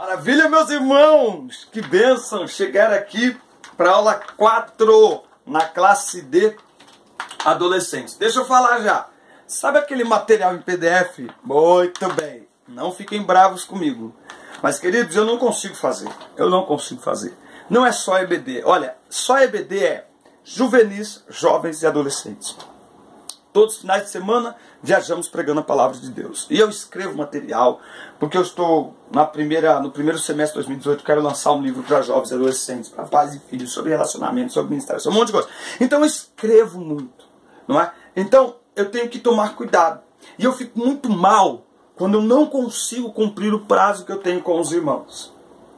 Maravilha, meus irmãos! Que bênção chegar aqui para a aula 4 na classe D adolescentes. Deixa eu falar já. Sabe aquele material em PDF? Muito bem. Não fiquem bravos comigo. Mas, queridos, eu não consigo fazer. Não é só EBD. Olha, só EBD é juvenis, jovens e adolescentes. Todos os finais de semana viajamos pregando a palavra de Deus. E eu escrevo material, porque eu estou no primeiro semestre de 2018, quero lançar um livro para jovens e adolescentes, para pais e filhos, sobre relacionamento, sobre ministério, sobre um monte de coisa. Então eu escrevo muito, não é? Então eu tenho que tomar cuidado. E eu fico muito mal quando eu não consigo cumprir o prazo que eu tenho com os irmãos.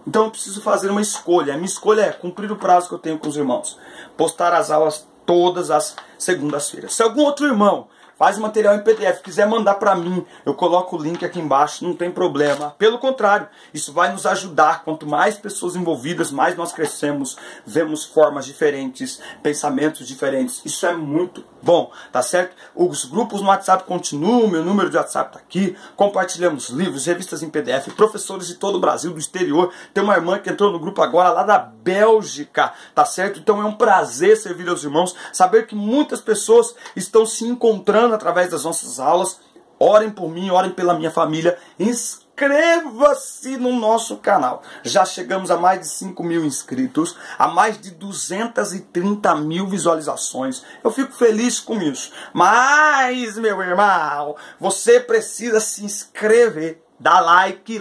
Então eu preciso fazer uma escolha. A minha escolha é cumprir o prazo que eu tenho com os irmãos. Postar as aulas todas as segundas-feiras. Se algum outro irmão faz material em PDF, quiser mandar para mim, eu coloco o link aqui embaixo, não tem problema. Pelo contrário, isso vai nos ajudar. Quanto mais pessoas envolvidas, mais nós crescemos, vemos formas diferentes, pensamentos diferentes. Isso é muito bom, tá certo? Os grupos no WhatsApp continuam, meu número de WhatsApp tá aqui. Compartilhamos livros, revistas em PDF, professores de todo o Brasil, do exterior. Tem uma irmã que entrou no grupo agora lá da Bélgica, tá certo? Então é um prazer servir aos irmãos, saber que muitas pessoas estão se encontrando através das nossas aulas. Orem por mim, orem pela minha família. Inscreva-se no nosso canal. Já chegamos a mais de 5.000 inscritos, a mais de 230.000 visualizações. Eu fico feliz com isso. Mas, meu irmão, você precisa se inscrever. Dá like,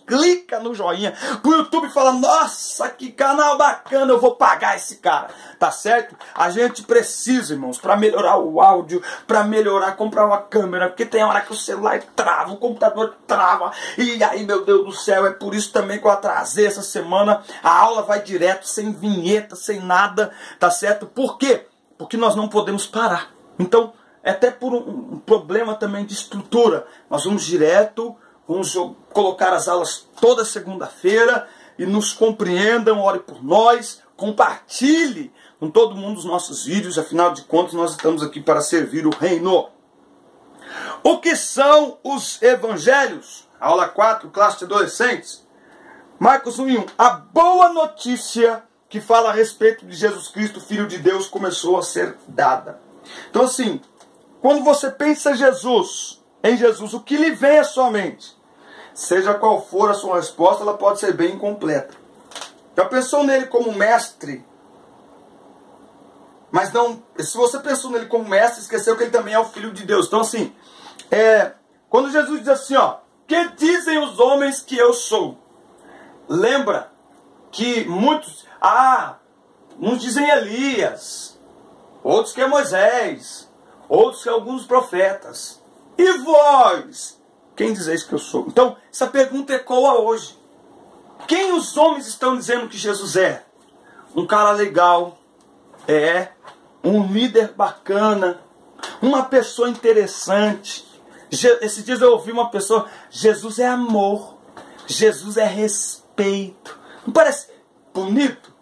clica no joinha pro YouTube falar, nossa, que canal bacana, eu vou pagar esse cara, tá certo? A gente precisa, irmãos, para melhorar o áudio, para melhorar, comprar uma câmera, porque tem hora que o celular trava, o computador trava, e aí, meu Deus do céu, é por isso também que eu atrasei essa semana, a aula vai direto, sem vinheta, sem nada, tá certo? Por quê? Porque nós não podemos parar. Então, até por um problema também de estrutura. Nós vamos direto, vamos colocar as aulas toda segunda-feira e nos compreendam, ore por nós, compartilhe com todo mundo os nossos vídeos, afinal de contas nós estamos aqui para servir o reino. O que são os evangelhos? Aula 4, classe de adolescentes. Marcos 1:1. A boa notícia que fala a respeito de Jesus Cristo, Filho de Deus, começou a ser dada. Então assim, quando você pensa em Jesus, o que lhe vem à sua mente? Seja qual for a sua resposta, ela pode ser bem incompleta. Já pensou nele como mestre? Mas não, se você pensou nele como mestre, esqueceu que ele também é o Filho de Deus. Então assim, quando Jesus diz assim, ó, que dizem os homens que eu sou? Lembra que muitos dizem Elias, outros que é Moisés, outros que alguns profetas. E vós, quem dizeis que eu sou? Então, essa pergunta ecoa hoje. Quem os homens estão dizendo que Jesus é? Um cara legal, um líder bacana, uma pessoa interessante. Esses dias eu ouvi uma pessoa, Jesus é amor, Jesus é respeito. Não parece bonito?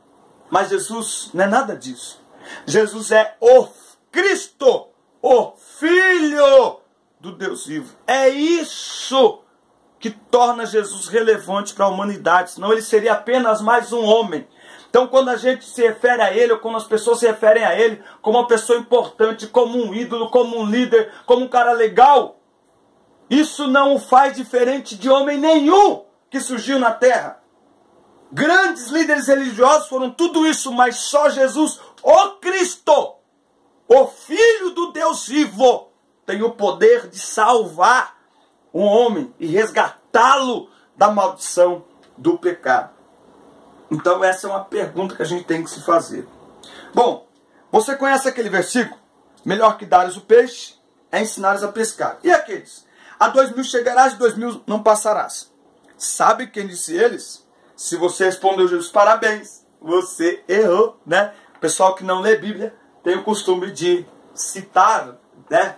Mas Jesus não é nada disso. Jesus é o Cristo, o Filho do Deus vivo. É isso que torna Jesus relevante para a humanidade, senão ele seria apenas mais um homem. Então quando a gente se refere a ele, ou quando as pessoas se referem a ele como uma pessoa importante, como um ídolo, como um líder, como um cara legal, isso não o faz diferente de homem nenhum que surgiu na terra. Grandes líderes religiosos foram tudo isso, mas só Jesus, o Cristo, o Filho do Deus vivo, tem o poder de salvar um homem e resgatá-lo da maldição do pecado. Então essa é uma pergunta que a gente tem que se fazer. Bom, você conhece aquele versículo? Melhor que dares o peixe é ensinares a pescar. E aqueles? A 2.000 chegarás e 2.000 não passarás. Sabe quem disse eles? Se você respondeu Jesus, parabéns, você errou, né? O pessoal que não lê Bíblia tem o costume de citar, né?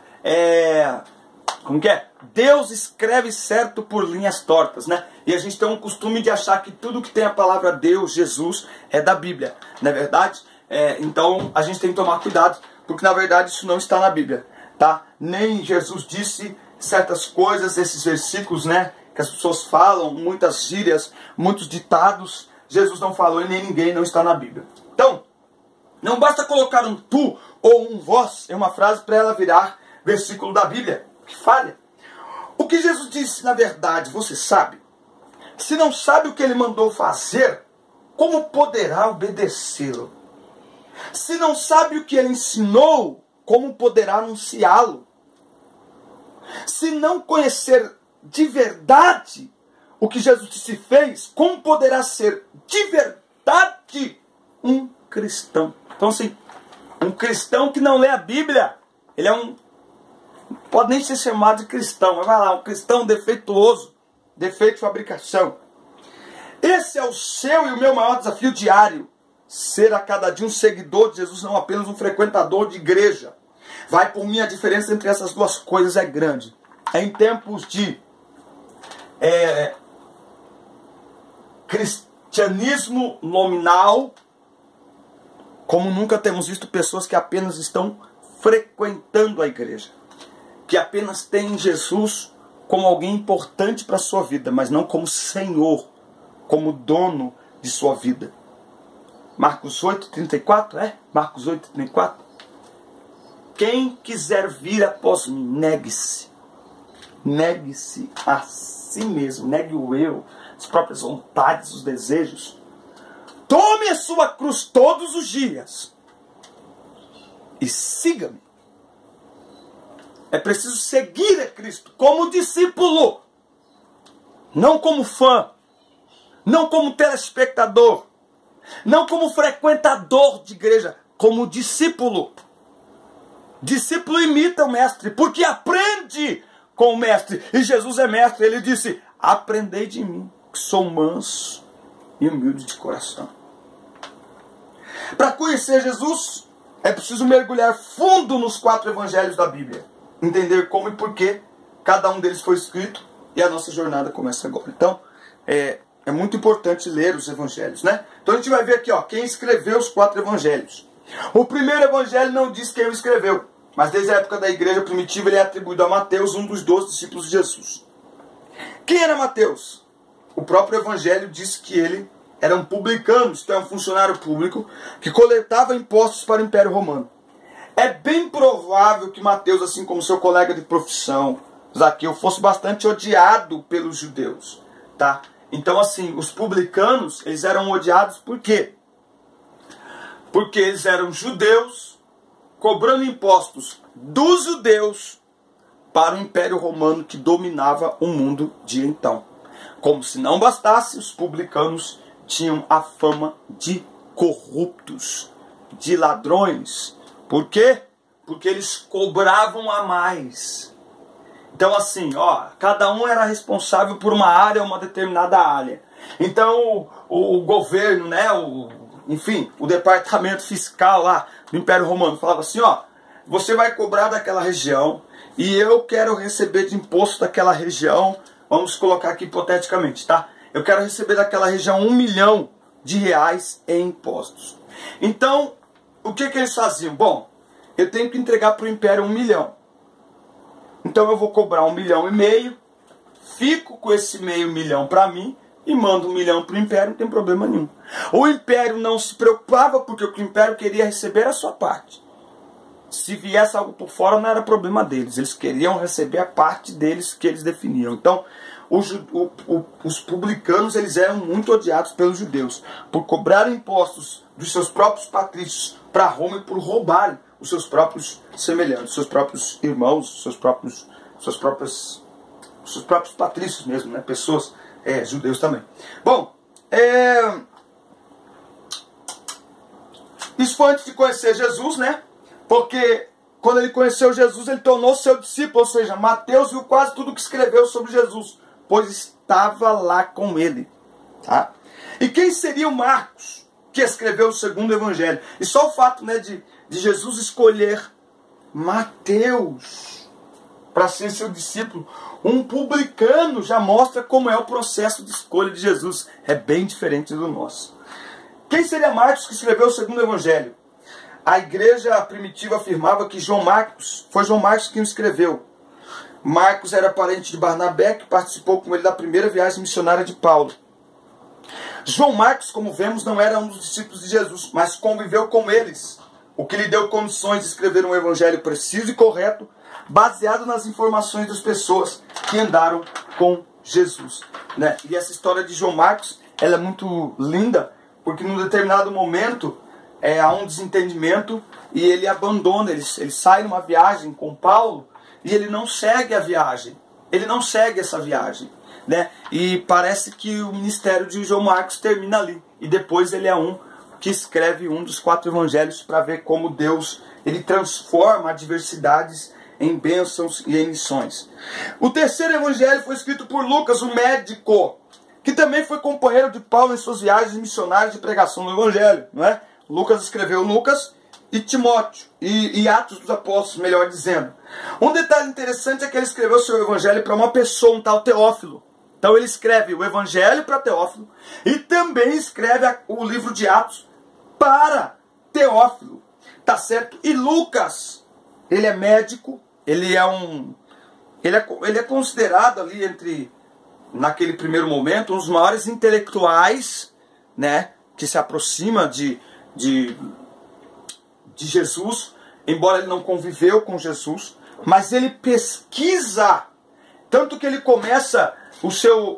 Como que é? Deus escreve certo por linhas tortas, né? E a gente tem um costume de achar que tudo que tem a palavra Deus, Jesus, é da Bíblia, não é verdade? Então a gente tem que tomar cuidado, porque na verdade isso não está na Bíblia, tá? Nem Jesus disse certas coisas, esses versículos, né? que as pessoas falam, muitas gírias, muitos ditados, Jesus não falou e nem ninguém, não está na Bíblia. Então, não basta colocar um tu ou um vós em uma frase para ela virar versículo da Bíblia, que falha. O que Jesus disse, na verdade, você sabe? Se não sabe o que ele mandou fazer, como poderá obedecê-lo? Se não sabe o que ele ensinou, como poderá anunciá-lo? Se não conhecer de verdade o que Jesus disse e fez, como poderá ser de verdade um cristão? Então, assim, um cristão que não lê a Bíblia, ele pode nem ser chamado de cristão, mas vai lá, um cristão defeituoso, defeito de fabricação. Esse é o seu e o meu maior desafio diário, ser a cada dia um seguidor de Jesus, não apenas um frequentador de igreja. Vai por mim, a diferença entre essas duas coisas é grande. Em tempos de cristianismo nominal, como nunca temos visto pessoas que apenas estão frequentando a igreja, que apenas têm Jesus como alguém importante para a sua vida, mas não como Senhor, como dono de sua vida. Marcos 8:34, Marcos 8:34. Quem quiser vir após mim, negue-se. Negue-se a si mesmo, negue o eu, as próprias vontades, os desejos. Tome a sua cruz todos os dias e siga-me. É preciso seguir a Cristo como discípulo, não como fã, não como telespectador, não como frequentador de igreja, como discípulo. Discípulo imita o mestre, porque aprende com o mestre. E Jesus é mestre, ele disse: aprendei de mim, que sou manso e humilde de coração. Para conhecer Jesus, é preciso mergulhar fundo nos 4 evangelhos da Bíblia. Entender como e por que cada um deles foi escrito, e a nossa jornada começa agora. Então, é muito importante ler os evangelhos, né? Então a gente vai ver aqui, quem escreveu os 4 evangelhos. O primeiro evangelho não diz quem o escreveu, mas desde a época da igreja primitiva ele é atribuído a Mateus, um dos 12 discípulos de Jesus. Quem era Mateus? O próprio evangelho diz que ele era um publicano, isto é, um funcionário público, que coletava impostos para o Império Romano. É bem provável que Mateus, assim como seu colega de profissão, Zaqueu, fosse bastante odiado pelos judeus, tá? Então, assim, os publicanos, eles eram odiados por quê? Porque eles eram judeus, cobrando impostos dos judeus para o Império Romano que dominava o mundo de então. Como se não bastasse, os publicanos tinham a fama de corruptos, de ladrões. Por quê? Porque eles cobravam a mais. Então, assim, cada um era responsável por uma área, uma determinada área. Então, o governo, né, enfim, o departamento fiscal lá do Império Romano falava assim, você vai cobrar daquela região e eu quero receber de imposto daquela região, vamos colocar aqui hipoteticamente, tá? Eu quero receber daquela região R$1 milhão em impostos. Então, o que eles faziam? Bom, eu tenho que entregar para o Império 1 milhão. Então eu vou cobrar 1,5 milhão, fico com esse meio milhão para mim e mando 1 milhão para o Império, não tem problema nenhum. O Império não se preocupava porque o que o Império queria receber a sua parte. Se viesse algo por fora não era problema deles, eles queriam receber a parte deles que eles definiam. Então os publicanos eles eram muito odiados pelos judeus por cobrar impostos dos seus próprios patrícios para Roma e por roubarem os seus próprios semelhantes, os seus próprios irmãos, os seus próprios patrícios mesmo, né? Pessoas, judeus também. Bom, isso foi antes de conhecer Jesus, né? Porque quando ele conheceu Jesus, ele tornou-se seu discípulo, ou seja, Mateus viu quase tudo que escreveu sobre Jesus, pois estava lá com ele, tá? E quem seria o Marcos, que escreveu o segundo evangelho? E só o fato, né, de Jesus escolher Mateus para ser seu discípulo, um publicano, já mostra como é o processo de escolha de Jesus. É bem diferente do nosso. Quem seria Marcos que escreveu o segundo evangelho? A igreja primitiva afirmava que foi João Marcos quem o escreveu. Marcos era parente de Barnabé, que participou com ele da primeira viagem missionária de Paulo. João Marcos, como vemos, não era um dos discípulos de Jesus, mas conviveu com eles, o que lhe deu condições de escrever um evangelho preciso e correto, baseado nas informações das pessoas que andaram com Jesus, né? E essa história de João Marcos, ela é muito linda, porque num determinado momento há um desentendimento e ele abandona, ele sai numa viagem com Paulo e ele não segue a viagem, ele não segue essa viagem, né? E parece que o ministério de João Marcos termina ali, e depois ele é um que escreve um dos 4 evangelhos para ver como Deus ele transforma adversidades em bênçãos e em missões. O terceiro evangelho foi escrito por Lucas, o médico, que também foi companheiro de Paulo em suas viagens missionárias de pregação do evangelho, não é? Lucas escreveu Lucas e Timóteo, e Atos dos Apóstolos, melhor dizendo. Um detalhe interessante é que ele escreveu seu evangelho para uma pessoa, um tal Teófilo. Então ele escreve o evangelho para Teófilo e também escreve o livro de Atos para Teófilo, tá certo? E Lucas, ele é médico, ele é considerado ali naquele primeiro momento, um dos maiores intelectuais, né, que se aproxima de Jesus, embora ele não conviveu com Jesus, mas ele pesquisa, tanto que ele começa o seu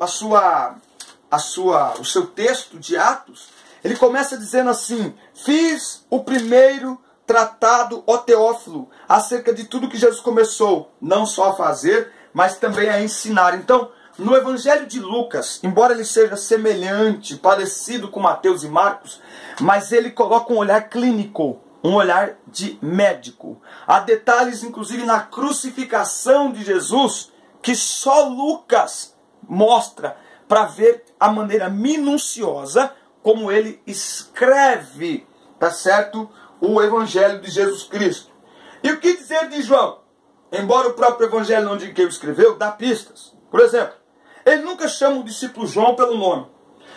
texto de Atos, ele começa dizendo assim: fiz o primeiro tratado, ó Teófilo, acerca de tudo que Jesus começou, não só a fazer, mas também a ensinar. Então, no Evangelho de Lucas, embora ele seja semelhante, parecido com Mateus e Marcos, mas ele coloca um olhar clínico, um olhar de médico. Há detalhes, inclusive, na crucificação de Jesus, que só Lucas mostra para ver a maneira minuciosa como ele escreve, tá certo? O Evangelho de Jesus Cristo. E o que dizer de João? Embora o próprio Evangelho não diga quem o escreveu, dá pistas. Por exemplo, ele nunca chama o discípulo João pelo nome.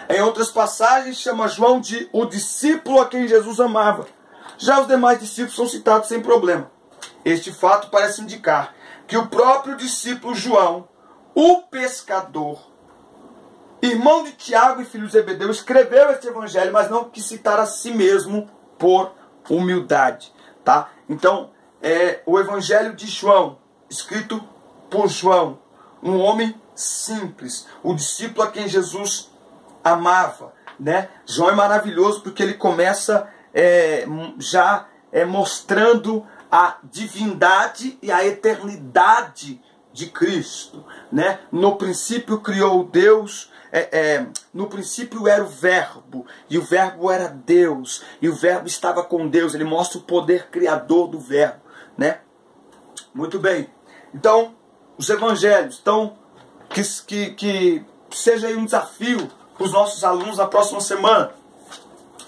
Em outras passagens, chama João de o discípulo a quem Jesus amava. Já os demais discípulos são citados sem problema. Este fato parece indicar que o próprio discípulo João, o pescador, irmão de Tiago e filho de Zebedeu, escreveu este evangelho, mas não quis citar a si mesmo por humildade, tá? Então, o evangelho de João, escrito por João, um homem simples, o discípulo a quem Jesus amava, né? João é maravilhoso porque ele começa mostrando a divindade e a eternidade de Cristo, né? No princípio criou Deus, no princípio era o verbo, e o verbo era Deus, e o verbo estava com Deus. Ele mostra o poder criador do verbo, né? Muito bem. Então, os evangelhos, então, que seja aí um desafio para os nossos alunos na próxima semana.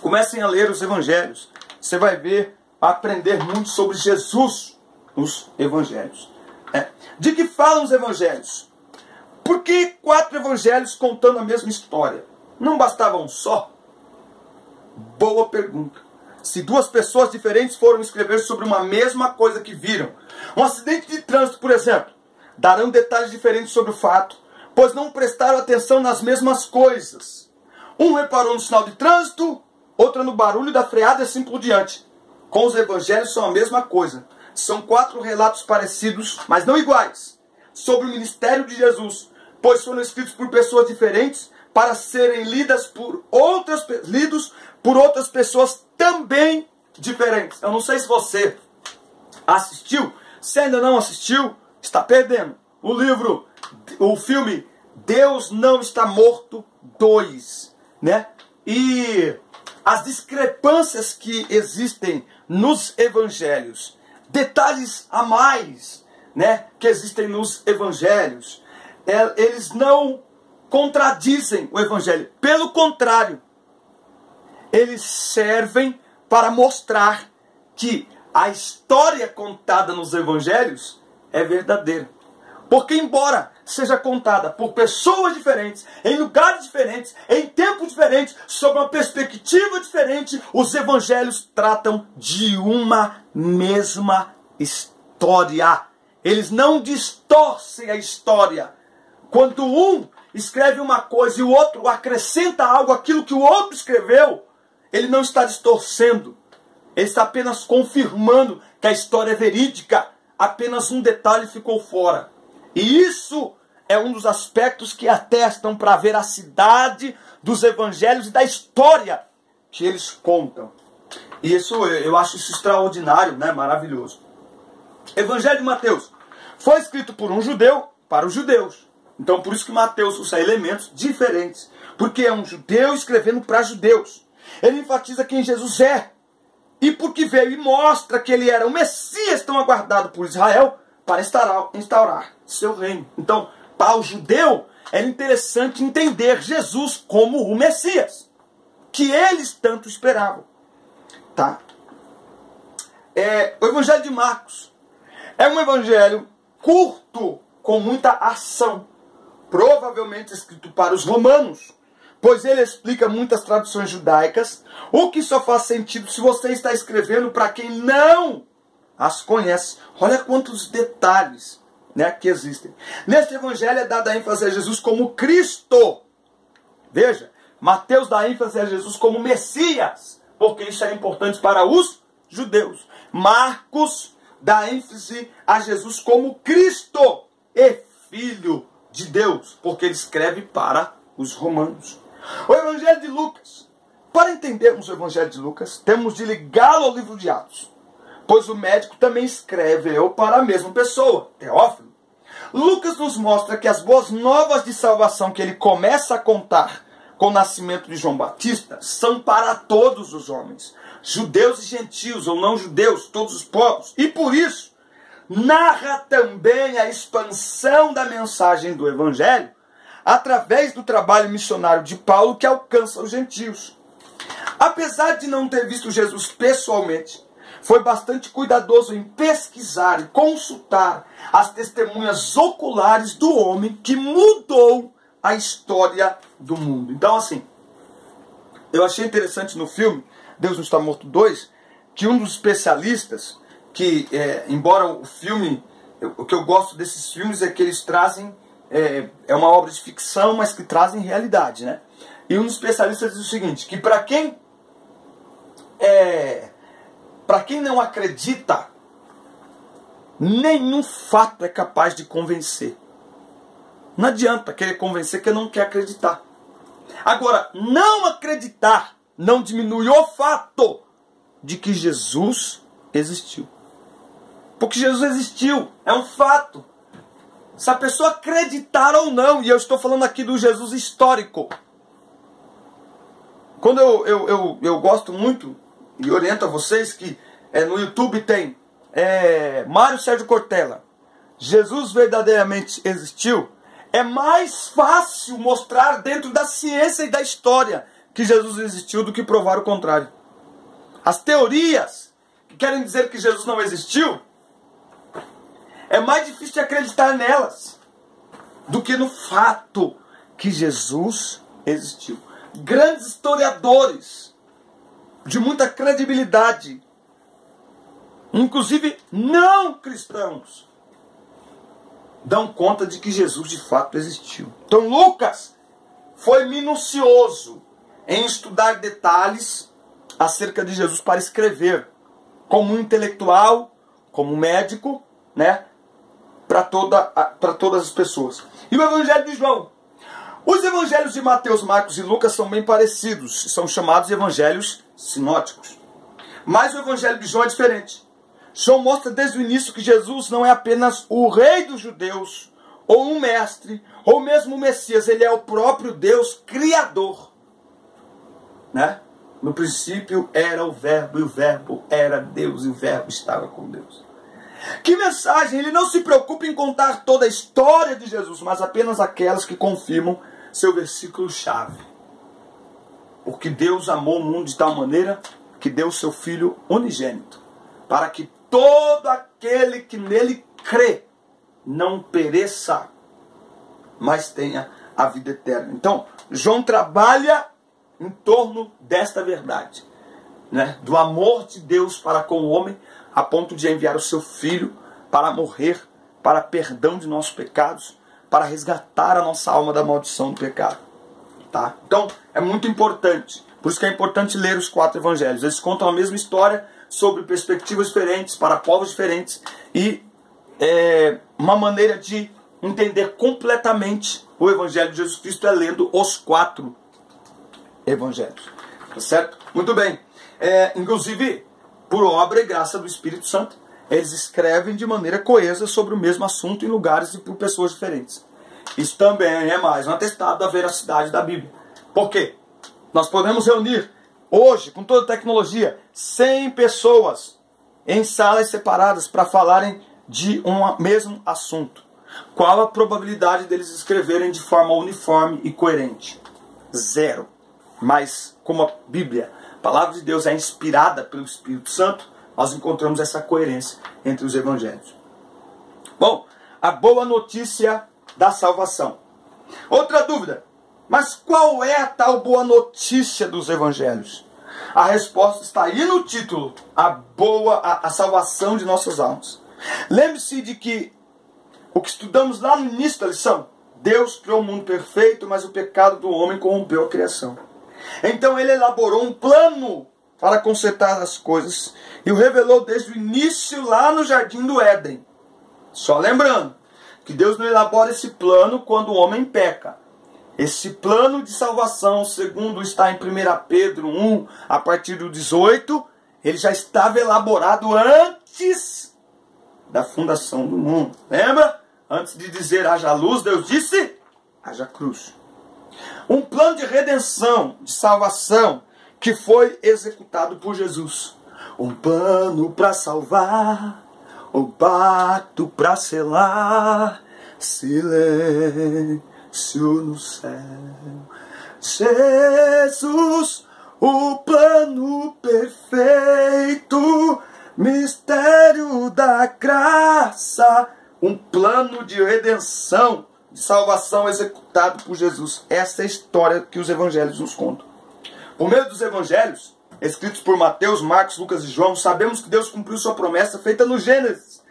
Comecem a ler os evangelhos. Você vai ver, aprender muito sobre Jesus nos evangelhos. De que falam os evangelhos? Por que 4 evangelhos contando a mesma história? Não bastava um só? Boa pergunta. Se 2 pessoas diferentes foram escrever sobre uma mesma coisa que viram, um acidente de trânsito, por exemplo, darão detalhes diferentes sobre o fato, pois não prestaram atenção nas mesmas coisas. Um reparou no sinal de trânsito, outro no barulho da freada e assim por diante. Com os evangelhos são a mesma coisa. São 4 relatos parecidos, mas não iguais, sobre o ministério de Jesus, pois foram escritos por pessoas diferentes para serem lidos por outras pessoas também diferentes. Eu não sei se você assistiu. Se ainda não assistiu, está perdendo. O filme Deus Não Está Morto 2, né? E as discrepâncias que existem nos evangelhos, detalhes a mais, né, que existem nos evangelhos, eles não contradizem o evangelho. Pelo contrário, eles servem para mostrar que a história contada nos evangelhos é verdadeira. Porque embora seja contada por pessoas diferentes, em lugares diferentes, em tempos diferentes, sob uma perspectiva diferente, os evangelhos tratam de uma mesma história. Eles não distorcem a história. Quando um escreve uma coisa e o outro acrescenta algo àquilo que o outro escreveu, ele não está distorcendo. Ele está apenas confirmando que a história é verídica. Apenas um detalhe ficou fora. E isso é um dos aspectos que atestam para a veracidade dos evangelhos e da história que eles contam. E isso, eu acho isso extraordinário, né? Maravilhoso. Evangelho de Mateus foi escrito por um judeu para os judeus. Então por isso que Mateus usa elementos diferentes. Porque é um judeu escrevendo para judeus. Ele enfatiza quem Jesus é. E porque veio e mostra que ele era o Messias tão aguardado por Israel para instaurar seu reino. Então, para o judeu, era interessante entender Jesus como o Messias, que eles tanto esperavam. Tá? O Evangelho de Marcos é um evangelho curto, com muita ação. Provavelmente escrito para os romanos, pois ele explica muitas tradições judaicas, o que só faz sentido se você está escrevendo para quem não as conhece. Olha quantos detalhes, né, que existem. Neste evangelho é dada ênfase a Jesus como Cristo. Veja, Mateus dá ênfase a Jesus como Messias, porque isso é importante para os judeus. Marcos dá ênfase a Jesus como Cristo e Filho de Deus, porque ele escreve para os romanos. O Evangelho de Lucas. Para entendermos o Evangelho de Lucas, temos de ligá-lo ao livro de Atos, pois o médico também escreveu para a mesma pessoa, Teófilo. Lucas nos mostra que as boas novas de salvação que ele começa a contar com o nascimento de João Batista são para todos os homens, judeus e gentios, ou não judeus, todos os povos. E por isso, narra também a expansão da mensagem do Evangelho através do trabalho missionário de Paulo que alcança os gentios. Apesar de não ter visto Jesus pessoalmente, foi bastante cuidadoso em pesquisar e consultar as testemunhas oculares do homem que mudou a história do mundo. Então, assim, eu achei interessante no filme Deus Não Está Morto 2, que um dos especialistas, que, embora o filme, o que eu gosto desses filmes é que eles trazem, é uma obra de ficção, mas que trazem realidade, né? E um dos especialistas diz o seguinte, que para quem não acredita, nenhum fato é capaz de convencer. Não adianta querer convencer quem não quer acreditar. Agora, não acreditar não diminui o fato de que Jesus existiu. Porque Jesus existiu, é um fato. Se a pessoa acreditar ou não, e eu estou falando aqui do Jesus histórico. Quando eu gosto muito, e oriento a vocês que no YouTube tem Mário Sérgio Cortella, Jesus verdadeiramente existiu, é mais fácil mostrar dentro da ciência e da história que Jesus existiu do que provar o contrário. As teorias que querem dizer que Jesus não existiu, é mais difícil de acreditar nelas do que no fato que Jesus existiu. Grandes historiadores de muita credibilidade, inclusive não cristãos, dão conta de que Jesus de fato existiu. Então Lucas foi minucioso em estudar detalhes acerca de Jesus para escrever, como um intelectual, como um médico, né, para todas as pessoas. E o Evangelho de João? Os evangelhos de Mateus, Marcos e Lucas são bem parecidos, são chamados evangelhos sinóticos. Mas o Evangelho de João é diferente. João mostra desde o início que Jesus não é apenas o rei dos judeus, ou um mestre, ou mesmo o Messias. Ele é o próprio Deus Criador. Né? No princípio era o Verbo, e o Verbo era Deus, e o Verbo estava com Deus. Que mensagem! Ele não se preocupa em contar toda a história de Jesus, mas apenas aquelas que confirmam seu versículo-chave. Porque Deus amou o mundo de tal maneira que deu seu Filho unigênito, para que todo aquele que nele crê não pereça, mas tenha a vida eterna. Então, João trabalha em torno desta verdade, né? Do amor de Deus para com o homem, a ponto de enviar o seu Filho para morrer para perdão de nossos pecados, para resgatar a nossa alma da maldição do pecado. Tá? Então, é muito importante. Por isso que é importante ler os 4 evangelhos. Eles contam a mesma história sobre perspectivas diferentes, para povos diferentes. E uma maneira de entender completamente o evangelho de Jesus Cristo é lendo os 4 evangelhos. Tá certo? Muito bem. Inclusive, por obra e graça do Espírito Santo, eles escrevem de maneira coesa sobre o mesmo assunto em lugares e por pessoas diferentes. Isso também é mais um atestado da veracidade da Bíblia. Por quê? Nós podemos reunir hoje, com toda a tecnologia, 100 pessoas em salas separadas para falarem de um mesmo assunto. Qual a probabilidade deles escreverem de forma uniforme e coerente? 0. Mas, como a Bíblia, a palavra de Deus é inspirada pelo Espírito Santo, nós encontramos essa coerência entre os evangelhos. Bom, a boa notícia da salvação. Outra dúvida. Mas qual é a tal boa notícia dos evangelhos? A resposta está aí no título. A salvação de nossas almas. Lembre-se de que o que estudamos lá no início da lição. Deus criou um mundo perfeito, mas o pecado do homem corrompeu a criação. Então ele elaborou um plano para consertar as coisas e o revelou desde o início lá no Jardim do Éden. Só lembrando que Deus não elabora esse plano quando o homem peca. Esse plano de salvação, segundo está em 1 Pedro 1, a partir do 18, ele já estava elaborado antes da fundação do mundo. Lembra? Antes de dizer haja luz, Deus disse haja cruz. Um plano de redenção, de salvação, que foi executado por Jesus. Um plano para salvar, o pacto para selar, silêncio no céu. Jesus, o plano perfeito, mistério da graça. Um plano de redenção, de salvação executado por Jesus. Essa é a história que os evangelhos nos contam. Por meio dos evangelhos, escritos por Mateus, Marcos, Lucas e João, sabemos que Deus cumpriu sua promessa feita no Gênesis.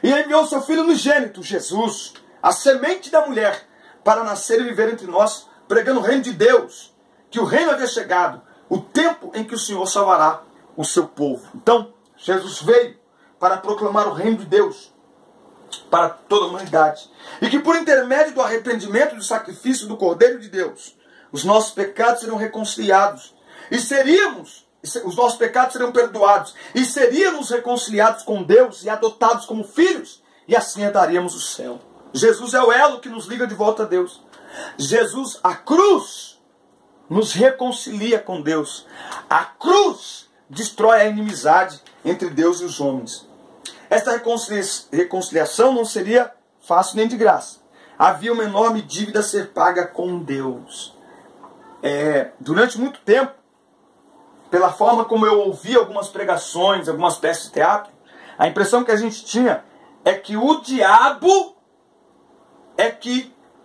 E enviou seu Filho unigênito, Jesus, a semente da mulher, para nascer e viver entre nós, pregando o reino de Deus, que o reino havia chegado, o tempo em que o Senhor salvará o seu povo. Então, Jesus veio para proclamar o reino de Deus para toda a humanidade. E que por intermédio do arrependimento e do sacrifício do Cordeiro de Deus, os nossos pecados seriam reconciliados. E os nossos pecados seriam perdoados. E seríamos reconciliados com Deus e adotados como filhos. E assim herdaríamos o céu. Jesus é o elo que nos liga de volta a Deus. Jesus, a cruz, nos reconcilia com Deus. A cruz destrói a inimizade entre Deus e os homens. Esta reconciliação não seria fácil nem de graça. Havia uma enorme dívida a ser paga com Deus. Durante muito tempo, pela forma como eu ouvi algumas pregações, algumas peças de teatro, a impressão que a gente tinha é que o diabo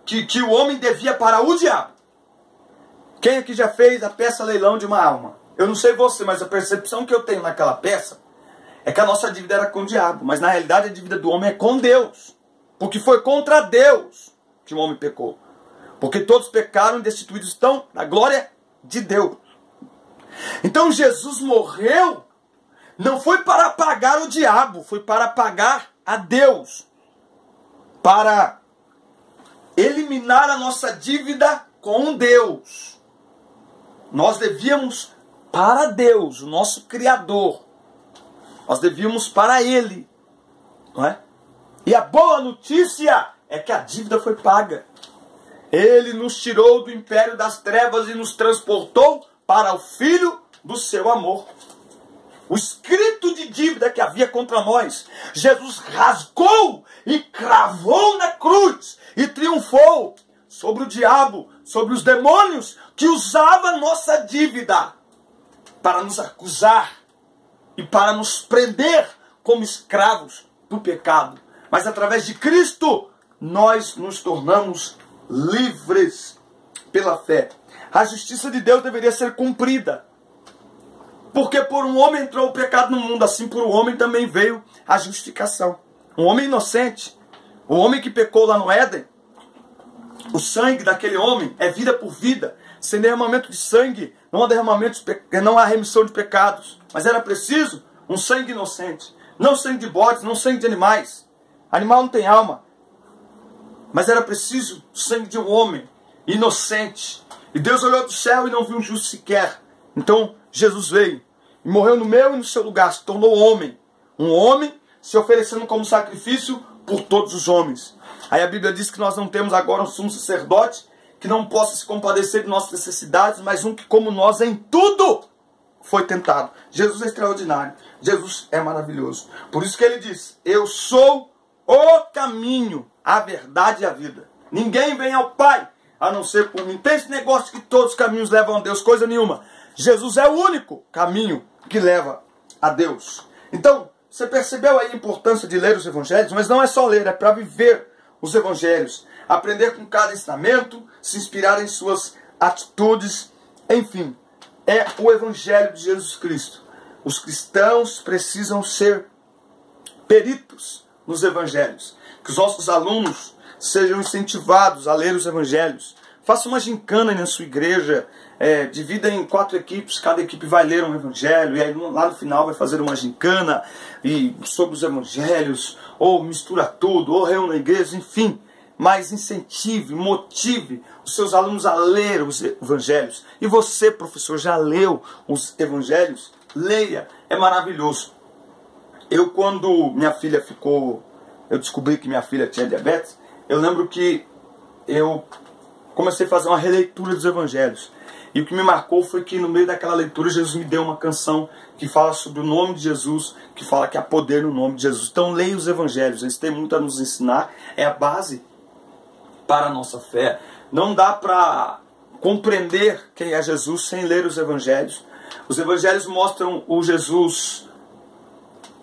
que o homem devia para o diabo. Quem aqui já fez a peça Leilão de uma Alma? Eu não sei você, mas a percepção que eu tenho naquela peça é que a nossa dívida era com o diabo. Mas na realidade a dívida do homem é com Deus. Porque foi contra Deus que o homem pecou. Porque todos pecaram e destituídos estão da glória de Deus. Então Jesus morreu, não foi para pagar o diabo, foi para pagar a Deus. Para eliminar a nossa dívida com Deus. Nós devíamos para Deus, o nosso Criador. Nós devíamos para Ele. Não é? E a boa notícia é que a dívida foi paga. Ele nos tirou do império das trevas e nos transportou para o Filho do seu amor. O escrito de dívida que havia contra nós, Jesus rasgou e cravou na cruz e triunfou sobre o diabo, sobre os demônios que usavam nossa dívida para nos acusar e para nos prender como escravos do pecado. Mas através de Cristo, nós nos tornamos livres pela fé. A justiça de Deus deveria ser cumprida. Porque por um homem entrou o pecado no mundo, assim por um homem também veio a justificação. Um homem inocente, O homem que pecou lá no Éden, o sangue daquele homem é vida por vida. Sem derramamento de sangue, não há remissão de pecados. Mas era preciso um sangue inocente. Não sangue de bodes, não sangue de animais. Animal não tem alma. Mas era preciso o sangue de um homem inocente. E Deus olhou do céu e não viu um justo sequer. Então Jesus veio e morreu no meu e no seu lugar. Se tornou homem. Um homem se oferecendo como sacrifício por todos os homens. Aí a Bíblia diz que nós não temos agora um sumo sacerdote que não possa se compadecer de nossas necessidades, mas um que, como nós, em tudo foi tentado. Jesus é extraordinário. Jesus é maravilhoso. Por isso que ele diz: eu sou o caminho, a verdade e a vida. Ninguém vem ao Pai a não ser por mim. Tem esse negócio de que todos os caminhos levam a Deus, coisa nenhuma. Jesus é o único caminho que leva a Deus. Então, você percebeu aí a importância de ler os evangelhos? Mas não é só ler, é para viver os evangelhos. Aprender com cada ensinamento, se inspirar em suas atitudes. Enfim, é o evangelho de Jesus Cristo. Os cristãos precisam ser peritos nos evangelhos. Que os nossos alunos sejam incentivados a ler os evangelhos. Faça uma gincana na sua igreja, divida em 4 equipes, cada equipe vai ler um evangelho, e aí lá no final vai fazer uma gincana sobre os evangelhos, ou mistura tudo, ou reúne a igreja, enfim. Mas incentive, motive os seus alunos a ler os evangelhos. E você, professor, já leu os evangelhos? Leia, é maravilhoso. Quando minha filha eu descobri que minha filha tinha diabetes, eu lembro que eu comecei a fazer uma releitura dos evangelhos. E o que me marcou foi que no meio daquela leitura Jesus me deu uma canção que fala sobre o nome de Jesus, que fala que há poder no nome de Jesus. Então leia os evangelhos, eles têm muito a nos ensinar, é a base para a nossa fé. Não dá para compreender quem é Jesus sem ler os evangelhos. Os evangelhos mostram o Jesus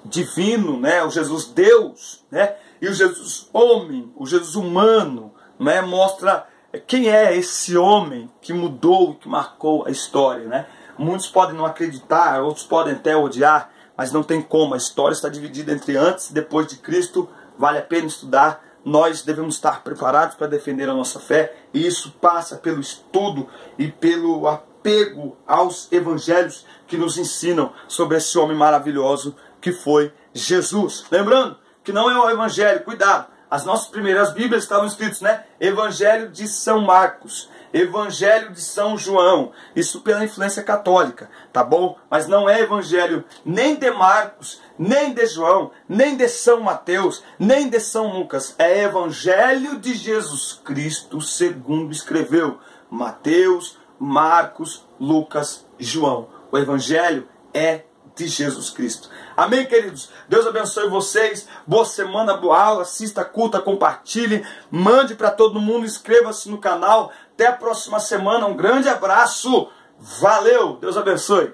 divino, né? O Jesus Deus, né? E o Jesus homem, o Jesus humano, né? Mostra quem é esse homem que mudou e que marcou a história, né? Muitos podem não acreditar, outros podem até odiar, mas não tem como. A história está dividida entre antes e depois de Cristo. Vale a pena estudar. Nós devemos estar preparados para defender a nossa fé, e isso passa pelo estudo e pelo apego aos evangelhos que nos ensinam sobre esse homem maravilhoso que foi Jesus. Lembrando que não é o evangelho, cuidado, as nossas primeiras Bíblias estavam escritas, né? Evangelho de São Marcos, Evangelho de São João, isso pela influência católica, tá bom? Mas não é evangelho nem de Marcos, nem de João, nem de São Mateus, nem de São Lucas. É evangelho de Jesus Cristo, segundo escreveu Mateus, Marcos, Lucas, João. O evangelho é de Jesus Cristo. Amém, queridos? Deus abençoe vocês. Boa semana, boa aula. Assista, curta, compartilhe. Mande para todo mundo. Inscreva-se no canal. Até a próxima semana. Um grande abraço. Valeu. Deus abençoe.